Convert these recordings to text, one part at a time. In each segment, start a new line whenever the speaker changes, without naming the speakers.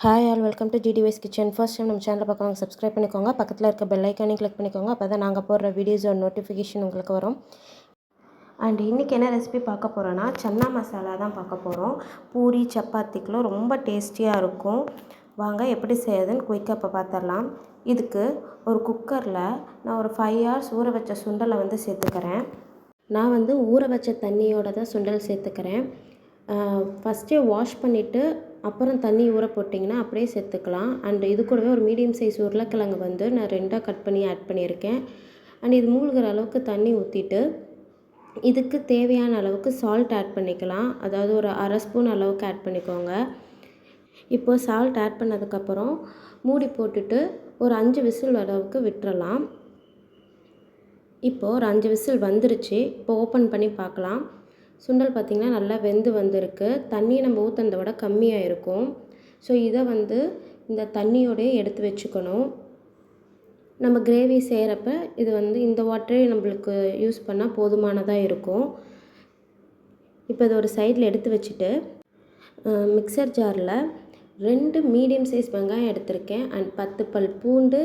Hi all welcome to ஜிடிவைஸ் kitchen. First time நம்ம சேனலில் பார்க்குறவங்க சப்ஸ்கிரைப் பண்ணிக்கோங்க. பக்கத்தில் இருக்க பெல் ஐக்கானையும் கிளிக் பண்ணிக்கோங்க. அப்போ தான் நாங்கள் போடுற வீடியோஸோட நோட்டிஃபிகேஷன் உங்களுக்கு வரும். அண்ட் இன்றைக்கி என்ன ரெசிபி பார்க்க போகிறோன்னா சன்னா மசாலா தான் பார்க்க போகிறோம். பூரி சப்பாத்திக்கெலாம் ரொம்ப டேஸ்டியாக இருக்கும். வாங்க எப்படி செய்யறதுன்னு குயிக்காக இப்போ பார்த்துடலாம். இதுக்கு ஒரு குக்கரில் நான் ஒரு 5 hours ஊற வச்ச சுண்டலை வந்து சேர்த்துக்கிறேன். நான் ஊற வச்ச தண்ணியோடு தான் சுண்டல் சேர்த்துக்கிறேன். ஃபஸ்ட்டே வாஷ் பண்ணிவிட்டு அப்புறம் தண்ணி ஊற போட்டிங்கன்னா அப்படியே சேர்த்துக்கலாம். அண்ட் இது கூடவே ஒரு மீடியம் சைஸ் உருளைக்கிழங்கு நான் 2ஆக கட் பண்ணி ஆட் பண்ணியிருக்கேன். அண்ட் இது மூழ்கிற அளவுக்கு தண்ணி ஊற்றிட்டு இதுக்கு தேவையான அளவுக்கு சால்ட் ஆட் பண்ணிக்கலாம். அதாவது ஒரு 1/2 ஸ்பூன் அளவுக்கு ஆட் பண்ணிக்கோங்க. இப்போது சால்ட் ஆட் பண்ணதுக்கப்புறம் மூடி போட்டுட்டு ஒரு 5 விசில் அளவுக்கு விட்டுறலாம். இப்போது ஒரு 5 விசில் வந்துருச்சு. இப்போ ஓப்பன் பண்ணி பார்க்கலாம். சுண்டல் பார்த்திங்கன்னா நல்லா வெந்து வந்திருக்கு. தண்ணி நம்ம ஊற்றுனதை விட கம்மியாக இருக்கும். ஸோ இதை இந்த தண்ணியோடய எடுத்து வச்சுக்கணும். நம்ம கிரேவி செய்கிறப்ப இது இந்த வாட்டரே நம்மளுக்கு யூஸ் பண்ணால் போதுமானதாக இருக்கும். இப்போ இது ஒரு சைடில் எடுத்து வச்சுட்டு மிக்சர் ஜாரில் 2 மீடியம் சைஸ் வெங்காயம் எடுத்திருக்கேன். அண்ட் 10 பல் பூண்டு,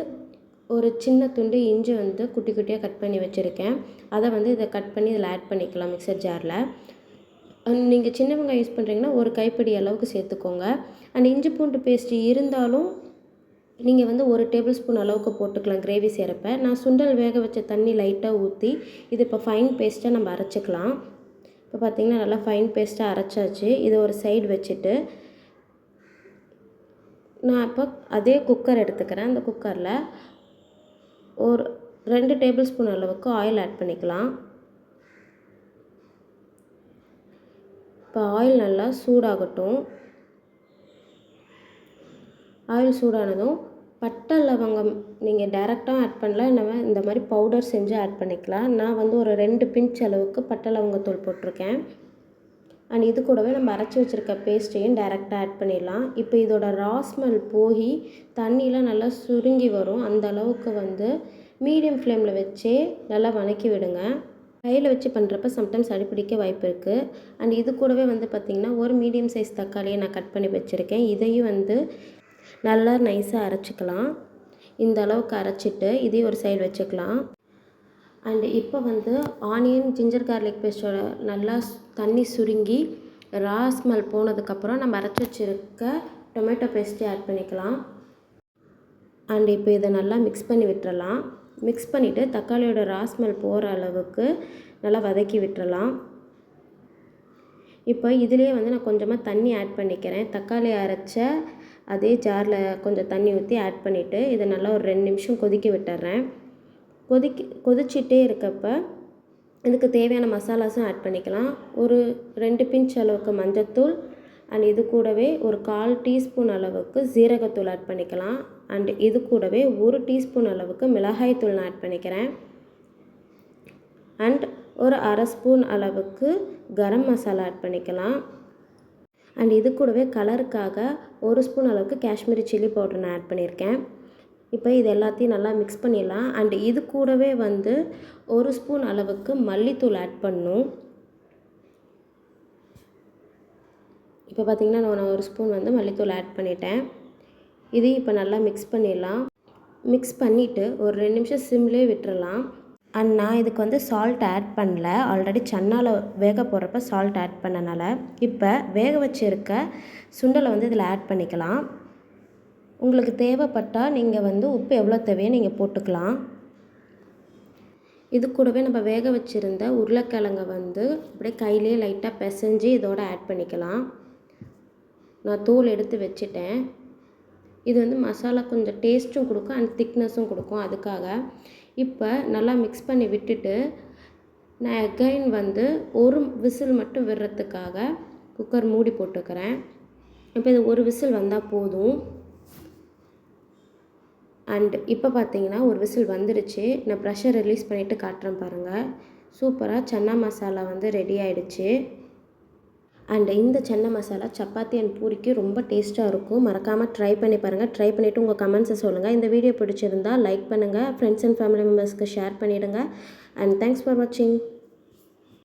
ஒரு சின்ன துண்டு இஞ்சி குட்டி குட்டியாக கட் பண்ணி வச்சுருக்கேன். அதை இதை கட் பண்ணி இதில் ஆட் பண்ணிக்கலாம் மிக்சர் ஜாரில். நீங்கள் சின்ன வெங்காயம் யூஸ் பண்ணுறீங்கன்னா ஒரு கைப்பிடி அளவுக்கு சேர்த்துக்கோங்க. அண்ட் இஞ்சி பூண்டு பேஸ்ட்டு இருந்தாலும் நீங்கள் ஒரு டேபிள் ஸ்பூன் அளவுக்கு போட்டுக்கலாம் கிரேவி செய்கிறப்ப. நான் சுண்டல் வேக வச்ச தண்ணி லைட்டாக ஊற்றி இது இப்போ ஃபைன் பேஸ்ட்டாக நம்ம அரைச்சிக்கலாம். இப்போ பார்த்திங்கன்னா நல்லா ஃபைன் பேஸ்ட்டாக அரைச்சாச்சு. இதை ஒரு சைடு வச்சுட்டு நான் இப்போ அதே குக்கர் எடுத்துக்கிறேன். அந்த குக்கரில் ஒரு 2 டேபிள் ஸ்பூன் அளவுக்கு ஆயில் ஆட் பண்ணிக்கலாம். இப்போ ஆயில் நல்லா சூடாகட்டும். ஆயில் சூடானதும் பட்டை லவங்கம் நீங்கள் டைரெக்டாக ஆட் பண்ணலாம், இல்லைனா இந்த மாதிரி பவுடர் செஞ்சு ஆட் பண்ணிக்கலாம். நான் ஒரு 2 பிஞ்ச் அளவுக்கு பட்டை லவங்கத்தூள் போட்டிருக்கேன். அண்ட் இது கூடவே நம்ம அரைச்சி வச்சுருக்க பேஸ்ட்டையும் டைரெக்டாக ஆட் பண்ணிடலாம். இப்போ இதோட ரா ஸ்மெல் போய் தண்ணியெலாம் நல்லா சுருங்கி வரும். அந்த அளவுக்கு மீடியம் ஃப்ளேமில் வச்சே நல்லா வதக்கி விடுங்க. கையில் வச்சு பண்ணுறப்ப சம்டைம்ஸ் அடிப்பிடிக்க வாய்ப்பு இருக்குது. அண்ட் இது கூடவே பார்த்திங்கன்னா ஒரு மீடியம் சைஸ் தக்காளியை நான் கட் பண்ணி வச்சுருக்கேன். இதையும் நல்லா நைஸாக அரைச்சிக்கலாம். இந்த அளவுக்கு அரைச்சிட்டு இதையும் ஒரு சைடு வச்சுக்கலாம். அண்டு இப்போ ஆனியன் ஜிஞ்சர் கார்லிக் பேஸ்ட்டோட நல்லா தண்ணி சுருங்கி ரா ஸ்மெல் போனதுக்கப்புறம் நம்ம அரைச்சி வச்சுருக்க டொமேட்டோ பேஸ்ட்டை ஆட் பண்ணிக்கலாம். அண்ட் இப்போ இதை நல்லா மிக்ஸ் பண்ணி விட்டுறலாம். மிக்ஸ் பண்ணிவிட்டு தக்காளியோட ரா ஸ்மெல் போகிற அளவுக்கு நல்லா வதக்கி விட்டுறலாம். இப்போ இதுலேயே நான் கொஞ்சமாக தண்ணி ஆட் பண்ணிக்கிறேன். தக்காளி அரைச்ச அதே ஜாரில் கொஞ்சம் தண்ணி ஊற்றி ஆட் பண்ணிவிட்டு இதை நல்லா ஒரு 2 நிமிஷம் கொதிக்க விட்டுறேன். கொதிச்சிட்டே இருக்கப்ப இதுக்கு தேவையான மசாலாஸும் ஆட் பண்ணிக்கலாம். ஒரு 2 பிஞ்ச் அளவுக்கு மஞ்சத்தூள், அண்ட் இது கூடவே ஒரு 1/4 டீஸ்பூன் அளவுக்கு ஜீரகத்தூள் ஆட் பண்ணிக்கலாம். அண்ட் இது கூடவே 1 டீஸ்பூன் அளவுக்கு மிளகாய் தூள் நான் ஆட் பண்ணிக்கிறேன். அண்ட் ஒரு 1/2 ஸ்பூன் அளவுக்கு கரம் மசாலா ஆட் பண்ணிக்கலாம். அண்ட் இது கூடவே கலருக்காக 1 ஸ்பூன் அளவுக்கு காஷ்மீரி சில்லி பவுடர் நான் ஆட் பண்ணியிருக்கேன். இப்போ இது எல்லாத்தையும் நல்லா மிக்ஸ் பண்ணிடலாம். அண்ட் இது கூடவே 1 ஸ்பூன் அளவுக்கு மல்லித்தூள் ஆட் பண்ணணும். இப்போ பார்த்திங்கன்னா நான் 1 ஸ்பூன் மல்லித்தூள் ஆட் பண்ணிட்டேன். இதையும் இப்போ நல்லா மிக்ஸ் பண்ணிடலாம். மிக்ஸ் பண்ணிவிட்டு ஒரு 2 நிமிஷம் சிம்லேயே விட்டுறலாம். அண்ட் நான் இதுக்கு சால்ட் ஆட் பண்ணல. ஆல்ரெடி சன்னால வேக போடுறப்ப சால்ட் ஆட் பண்ணனால இப்போ வேக வச்சுருக்க சுண்டலை இதில் ஆட் பண்ணிக்கலாம். உங்களுக்கு தேவைப்பட்டால் நீங்கள் உப்பு எவ்வளோ தேவையோ நீங்கள் போட்டுக்கலாம். இது கூடவே நம்ம வேக வச்சுருந்த உருளைக்கிழங்கை அப்படியே கையிலே லைட்டாக பிசைஞ்சு இதோட ஆட் பண்ணிக்கலாம். நான் தோல் எடுத்து வச்சுட்டேன். இது மசாலா கொஞ்சம் டேஸ்ட்டும் கொடுக்கும் அண்ட் திக்னஸும் கொடுக்கும். அதுக்காக இப்போ நல்லா மிக்ஸ் பண்ணி விட்டுட்டு நான் அகைன் ஒரு விசில் மட்டும் விடுறதுக்காக குக்கர் மூடி போட்டுக்கிறேன். இப்போ இது ஒரு விசில் வந்தால் போதும். அண்ட் இப்போ பார்த்திங்கன்னா ஒரு விசில் வந்துடுச்சு. நான் ப்ரெஷர் ரிலீஸ் பண்ணிவிட்டு காட்டுறேன் பாருங்கள். சூப்பராக சன்னா மசாலா ரெடி ஆகிடுச்சு. அண்ட் இந்த சன்னா மசாலா சப்பாத்தி அண்ட் பூரிக்கு ரொம்ப டேஸ்ட்டாக இருக்கும். மறக்காமல் ட்ரை பண்ணி பாருங்கள். ட்ரை பண்ணிவிட்டு உங்கள் கமெண்ட்ஸை சொல்லுங்கள். இந்த வீடியோ பிடிச்சிருந்தால் லைக் பண்ணுங்கள், ஃப்ரெண்ட்ஸ் அண்ட் ஃபேமிலி மெம்பர்ஸ்க்கு ஷேர் பண்ணிவிடுங்க. அண்ட் தேங்க்ஸ் ஃபார் வாட்சிங்.